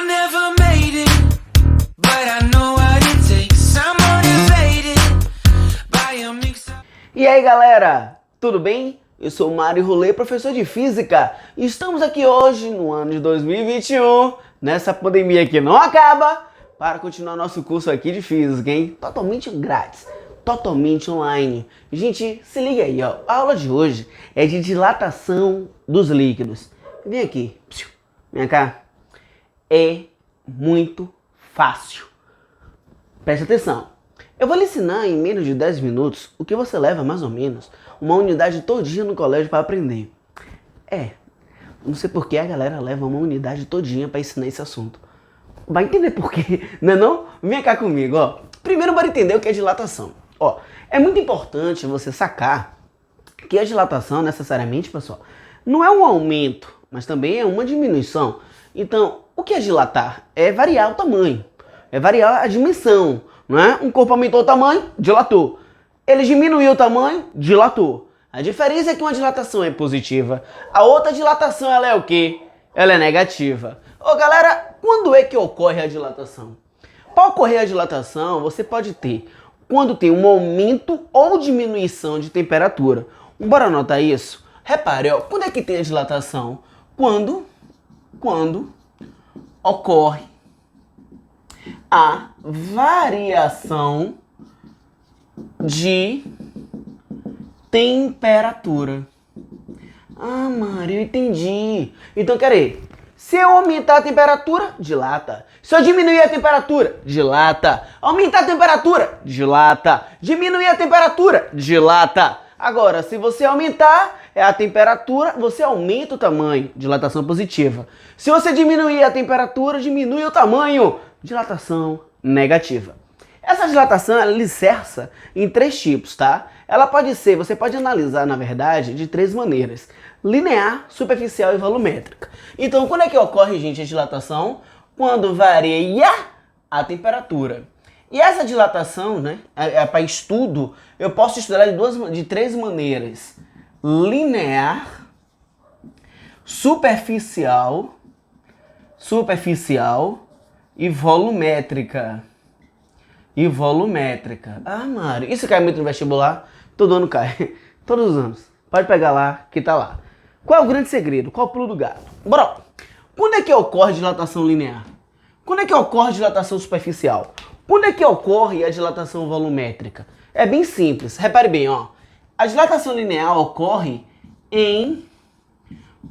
I never made it, but I know what it takes. I'm motivated by a mix of... E aí galera, tudo bem? Eu sou o Mário Rolê, professor de Física, e estamos aqui hoje, no ano de 2021, nessa pandemia que não acaba, para continuar nosso curso aqui de Física, hein? Totalmente grátis, totalmente online. Gente, se liga aí, ó. A aula de hoje é de dilatação dos líquidos. Vem aqui, vem cá. É muito fácil. Preste atenção. Eu vou lhe ensinar em menos de 10 minutos o que você leva mais ou menos uma unidade todinha no colégio para aprender. Não sei por que a galera leva uma unidade todinha para ensinar esse assunto. Vai entender por quê, não é não? Vem cá comigo, ó. Primeiro bora entender o que é dilatação. Ó, é muito importante você sacar que a dilatação, necessariamente, pessoal, não é um aumento, mas também é uma diminuição. Então, o que é dilatar? É variar o tamanho, é variar a dimensão, não é? Um corpo aumentou o tamanho, dilatou. Ele diminuiu o tamanho, dilatou. A diferença é que uma dilatação é positiva, a outra dilatação ela é o quê? Ela é negativa. Ô galera, quando é que ocorre a dilatação? Para ocorrer a dilatação, você pode ter quando tem um aumento ou diminuição de temperatura. Bora anotar isso? Repare, ó, quando é que tem a dilatação? Quando ocorre a variação de temperatura. Ah, Mário, eu entendi. Então, quer se eu aumentar a temperatura, dilata. Se eu diminuir a temperatura, dilata. Aumentar a temperatura, dilata. Diminuir a temperatura, dilata. Agora, se você aumentar a temperatura, você aumenta o tamanho, dilatação positiva. Se você diminuir a temperatura, diminui o tamanho, dilatação negativa. Essa dilatação ela alicerça em 3 tipos, tá? Ela pode ser, você pode analisar, na verdade, de 3 maneiras: linear, superficial e volumétrica. Então, quando é que ocorre, gente, a dilatação? Quando varia a temperatura. E essa dilatação, né, para estudo, eu posso estudar de 3 maneiras: linear, superficial e volumétrica. Ah, Mário, isso cai muito no vestibular? Todo ano cai. Todos os anos. Pode pegar lá, que tá lá. Qual é o grande segredo? Qual é o pulo do gato? Bora! Quando é que ocorre dilatação linear? Quando é que ocorre dilatação superficial? Quando é que ocorre a dilatação volumétrica? É bem simples. Repare bem, ó. A dilatação linear ocorre em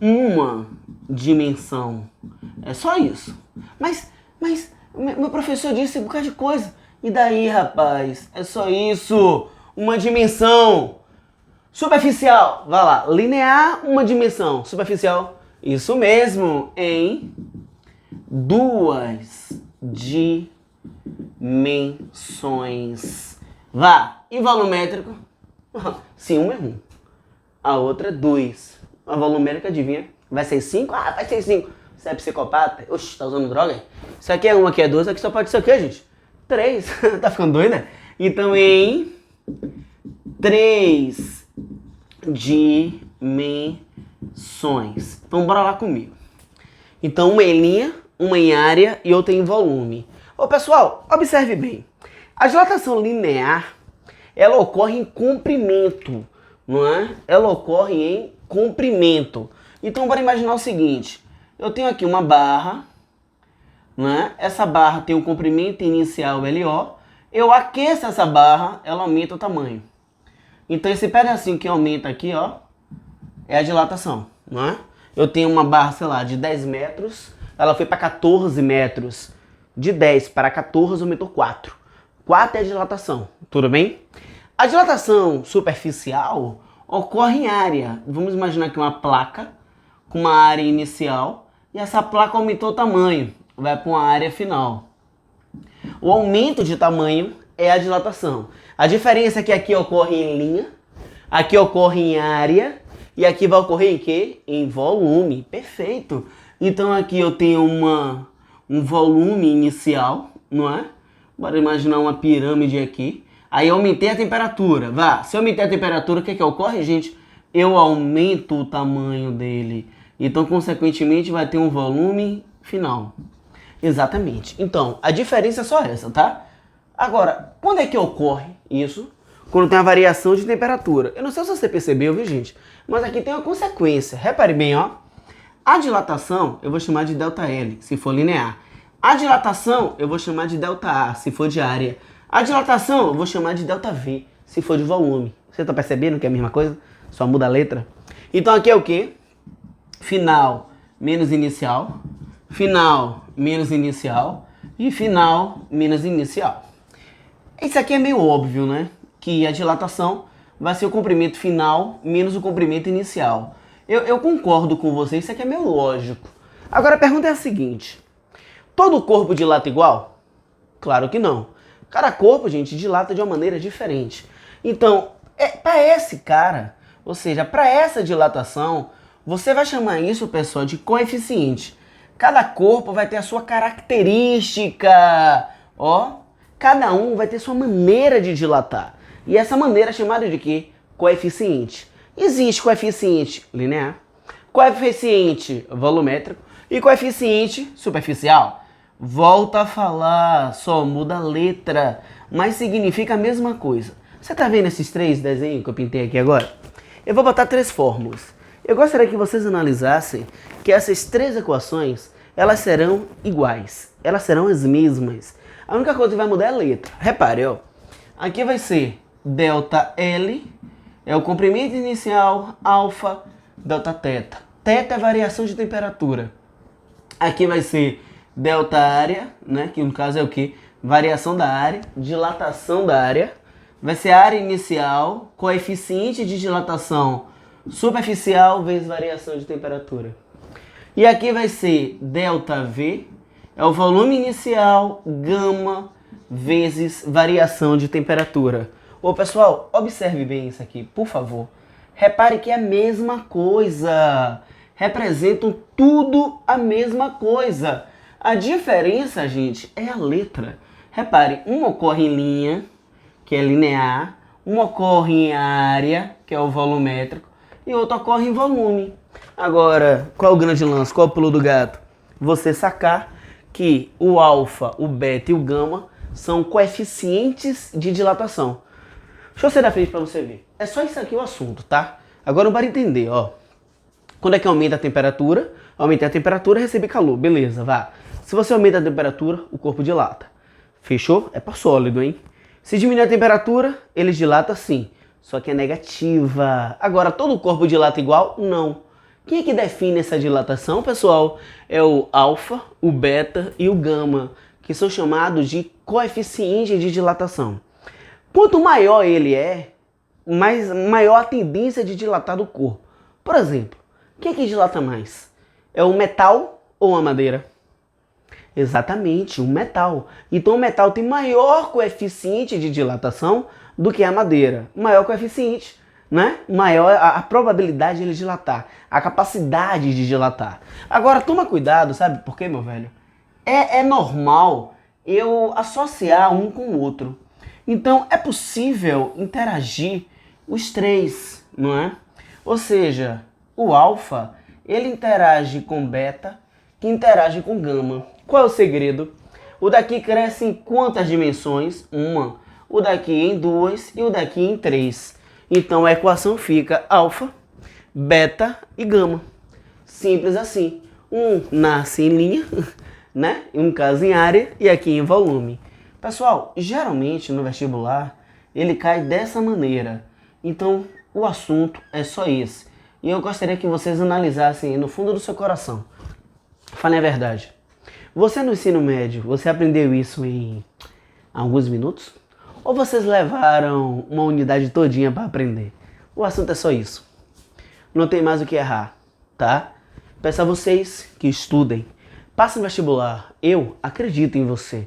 uma dimensão. É só isso. Mas meu professor disse um bocado de coisa. E daí, rapaz? É só isso. Uma dimensão. Superficial. Vai lá. Linear, uma dimensão. Superficial. Isso mesmo. Em 2 dimensões. Vá. E volumétrico? Se um é 1. A outra é 2. A volumétrica, adivinha? Vai ser 5? Ah, vai ser 5. Você é psicopata? Oxi, tá usando droga? Isso aqui é 1, aqui é 2, aqui só pode ser o quê, gente? 3. Tá ficando doida? Então, em 3 dimensões. Então, bora lá comigo. Então, uma em linha, uma em área e outra em volume. Ô, pessoal, observe bem. A dilatação linear, ela ocorre em comprimento, não é? Ela ocorre em comprimento. Então, bora imaginar o seguinte. Eu tenho aqui uma barra, né? Essa barra tem um comprimento inicial LO. Eu aqueço essa barra, ela aumenta o tamanho. Então esse pedacinho que aumenta aqui, ó, é a dilatação, né? Eu tenho uma barra, sei lá, de 10 metros, ela foi para 14 metros. De 10 para 14 aumentou 4. 4 é a dilatação, tudo bem? A dilatação superficial ocorre em área. Vamos imaginar aqui uma placa com uma área inicial e essa placa aumentou o tamanho. Vai para uma área final. O aumento de tamanho é a dilatação. A diferença é que aqui ocorre em linha, aqui ocorre em área e aqui vai ocorrer em quê? Em volume. Perfeito. Então aqui eu tenho um volume inicial, não é? Bora imaginar uma pirâmide aqui. Aí eu aumentei a temperatura. Vá, se eu aumentei a temperatura, o que é que ocorre, gente? Eu aumento o tamanho dele. Então, consequentemente, vai ter um volume final. Exatamente. Então, a diferença é só essa, tá? Agora, quando é que ocorre isso? Quando tem uma variação de temperatura. Eu não sei se você percebeu, viu, gente? Mas aqui tem uma consequência. Repare bem, ó. A dilatação eu vou chamar de ΔL, se for linear. A dilatação eu vou chamar de ΔA, se for de área. A dilatação eu vou chamar de ΔV, se for de volume. Você tá percebendo que é a mesma coisa? Só muda a letra? Então aqui é o quê? Final menos inicial. Final menos inicial. E final menos inicial. Isso aqui é meio óbvio, né? Que a dilatação vai ser o comprimento final menos o comprimento inicial. Eu concordo com você, isso aqui é meio lógico. Agora a pergunta é a seguinte: todo corpo dilata igual? Claro que não. Cada corpo, gente, dilata de uma maneira diferente. Então, para esse cara, ou seja, para essa dilatação, você vai chamar isso, pessoal, de coeficiente. Cada corpo vai ter a sua característica, ó. Cada um vai ter sua maneira de dilatar. E essa maneira é chamada de quê? Coeficiente. Existe coeficiente linear, coeficiente volumétrico e coeficiente superficial. Volta a falar, só muda a letra, mas significa a mesma coisa. Você tá vendo esses 3 desenhos que eu pintei aqui agora? Eu vou botar 3 fórmulas. Eu gostaria que vocês analisassem que essas 3 equações, elas serão iguais, elas serão as mesmas. A única coisa que vai mudar é a letra. Repare, ó. Aqui vai ser ΔL, é o comprimento inicial, alfa, Δθ. Θ é variação de temperatura. Aqui vai ser delta área, né? Que no caso é o que? Variação da área, dilatação da área. Vai ser a área inicial, coeficiente de dilatação superficial vezes variação de temperatura. E aqui vai ser ΔV, é o volume inicial, gama, vezes variação de temperatura. Ô pessoal, observe bem isso aqui, por favor. Repare que é a mesma coisa. Representam tudo a mesma coisa. A diferença, gente, é a letra. Repare, um ocorre em linha, que é linear. Um ocorre em área, que é o volumétrico. E outro ocorre em volume. Agora, qual é o grande lance? Qual é o pulo do gato? Você sacar que o alfa, o beta e o gama são coeficientes de dilatação. Deixa eu ser da frente para você ver. É só isso aqui o assunto, tá? Agora para entender, ó. Quando é que aumenta a temperatura? Aumentar a temperatura e receber calor. Beleza, vá. Se você aumenta a temperatura, o corpo dilata. Fechou? É para sólido, hein? Se diminuir a temperatura, ele dilata sim. Só que é negativa. Agora, todo corpo dilata igual? Não. Quem é que define essa dilatação, pessoal? É o alfa, o beta e o gama, que são chamados de coeficiente de dilatação. Quanto maior ele é, maior a tendência de dilatar do corpo. Por exemplo, quem é que dilata mais? É o metal ou a madeira? Exatamente, o metal. Então o metal tem maior coeficiente de dilatação do que a madeira. Maior coeficiente, né? Maior a probabilidade de ele dilatar, a capacidade de dilatar. Agora toma cuidado, sabe por quê, meu velho? É normal eu associar um com o outro. Então é possível interagir os 3, não é? Ou seja, o alfa, ele interage com beta, que interage com gama. Qual é o segredo? O daqui cresce em quantas dimensões? Uma. O daqui em 2 e o daqui em 3. Então a equação fica alfa, beta e gama. Simples assim. Um nasce em linha, né? Em um caso em área e aqui em volume. Pessoal, geralmente no vestibular ele cai dessa maneira. Então o assunto é só esse. E eu gostaria que vocês analisassem no fundo do seu coração. Falem a verdade. Você no ensino médio, você aprendeu isso em alguns minutos? Ou vocês levaram uma unidade todinha para aprender? O assunto é só isso. Não tem mais o que errar, tá? Peço a vocês que estudem. Passem no vestibular. Eu acredito em você.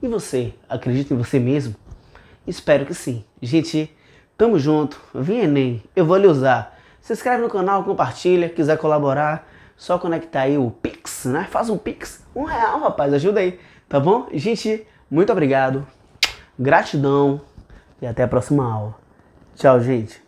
E você, acredita em você mesmo? Espero que sim. Gente, tamo junto. Vem Enem, eu vou lhe usar. Se inscreve no canal, compartilha, quiser colaborar, só conectar aí o Pix, né? Faz um Pix, R$1, rapaz, ajuda aí, tá bom? Gente, muito obrigado, gratidão e até a próxima aula. Tchau, gente.